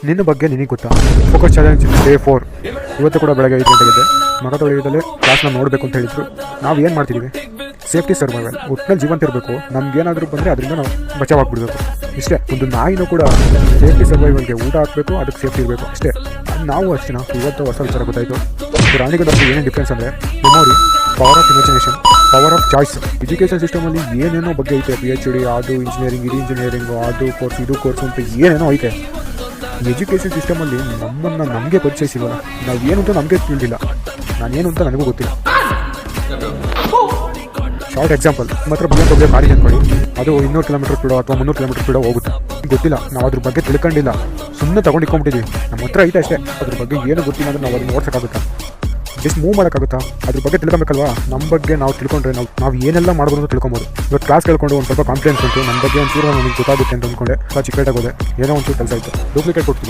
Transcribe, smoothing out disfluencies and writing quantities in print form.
ನಿನ್ನ ಬಗ್ಗೆ ನಿನಗೆ ಗೊತ್ತಾ? Focus challenge day 4. ಇವತ್ತು ಕೂಡ ಬೆಳಗ್ಗೆ 5 ಗಂಟೆಗಿದೆ. ಮಗ ತೊಳೆಯೋದಲ್ಲೇ ಕ್ಲಾಸ್ನ ನೋಡಬೇಕು ಅಂತ ಹೇಳಿದ್ರು. ನಾವು ಏನು ಮಾಡ್ತಿದ್ದೀವಿ? Safety survival. ಒಟ್ಟಿನಲ್ಲಿ ಜೀವಂತ ಇರಬೇಕು. ನಮ್ಗೇನಾದರೂ ಬಂದರೆ ಅದರಿಂದ ನಾವು ಬಚಾವಾಗ್ಬಿಡ್ಬೇಕು. ಇಷ್ಟೇ. ಒಂದು ನಾಯಿನೂ ಕೂಡ ಸೇಫ್ಟಿ ಸರ್ವೈವಲ್ಗೆ ಊಟ ಹಾಕಬೇಕು, ಅದಕ್ಕೆ ಸೇಫ್ಟಿ ಇರಬೇಕು ಅಷ್ಟೇ. ನಾವು ಅಷ್ಟೇ. ಇವತ್ತು ಹೊಸ ವಿಚಾರ ಗೊತ್ತಾಯಿತು. ಪ್ರಾಣಿಗಳದ್ದು ಏನೇನು ಡಿಫ್ರೆನ್ಸ್ ಅಂದರೆ memory, power of imagination, power of choice. Education ಸಿಸ್ಟಮಲ್ಲಿ ಏನೇನೋ ಬಗ್ಗೆ ಐತೆ. PhD, ಅದು ಇಂಜಿನಿಯರಿಂಗ್, ಇದು ಇಂಜಿನಿಯರಿಂಗು, ಅದು ಕೋರ್ಸ್, ಇದು ಕೋರ್ಸ್ ಅಂತ ಏನೇನೋ ಐತೆ. ಎಜುಕೇಷನ್ ಸಿಸ್ಟಮಲ್ಲಿ ನಮ್ಮನ್ನು ನಮಗೆ ಪರಿಚಯಿಸಿಲ್ವಲ್ಲ. ನಾವು ಏನು ಅಂತ ನಮಗೆ ತಿಳಿದಿಲ್ಲ. ನಾನೇನು ಅಂತ ನನಗೂ ಗೊತ್ತಿಲ್ಲ. ಶಾರ್ಟ್ ಎಕ್ಸಾಂಪಲ್, ನಿಮ್ಮ ಹತ್ರ BMW ಗಾಡಿ ಅಂದ್ಕೊಳ್ಳಿ. ಅದು 200 ಕಿಲೋಮೀಟರ್ ಸ್ಪೀಡೋ ಅಥವಾ 300 ಕಿಲೋಮೀಟರ್ ಸ್ಪೀಡೋ ಹೋಗುತ್ತೆ. ಗೊತ್ತಿಲ್ಲ, ನಾವು ಅದ್ರ ಬಗ್ಗೆ ತಿಳ್ಕೊಂಡಿಲ್ಲ, ಸುಮ್ಮನೆ ತೊಗೊಂಡು ಇಟ್ಕೊಂಡ್ಬಿಟ್ಟಿದ್ದೀವಿ. ನಮ್ಮ ಹತ್ರ ಐತೆ ಅಷ್ಟೇ. ಅದ್ರ ಬಗ್ಗೆ ಏನು ಗೊತ್ತಿಲ್ಲ ಅಂದರೆ ನಾವು ಅದನ್ನು ಓಡಿಸೋಕ್ಕಾಗುತ್ತಾ? ಜಸ್ಟ್ ಮೂವ್ ಮಾಡೋಕ್ಕಾಗುತ್ತಾ? ಅದ್ರ ಬಗ್ಗೆ ತಿಳ್ಕೊಬೇಕಲ್ವಾ? ನಮ್ಮ ಬಗ್ಗೆ ನಾವು ತಿಳ್ಕೊಂಡ್ರೆ ನಾವು ಏನೆಲ್ಲ ಮಾಡ್ಬೋದು ಅಂತ ತಿಳ್ಕೊಬೋದು. ಇವತ್ತು ಕ್ಲಾಸ್ ಕೇಳ್ಕೊಂಡು ಒಂದು ಸ್ವಲ್ಪ ಕಾನ್ಫಿಡೆನ್ಸ್ ಬಂತು. ನಮ್ಮ ಬಗ್ಗೆ ಒಂಚೂರು ನನಗೆ ಗೊತ್ತಾಗುತ್ತೆ ಅಂತ ಅಂದ್ಕೊಂಡೆ. ಚಿಕ್ಕೇಟಾಗೋದೆ. ಏನೋ ಒಂಚೂರು ಕೆಲಸ ಇತ್ತು. ಡೂಪ್ಲಿಕೇಟ್ ಕೊಡ್ತಿದ್ದೆ.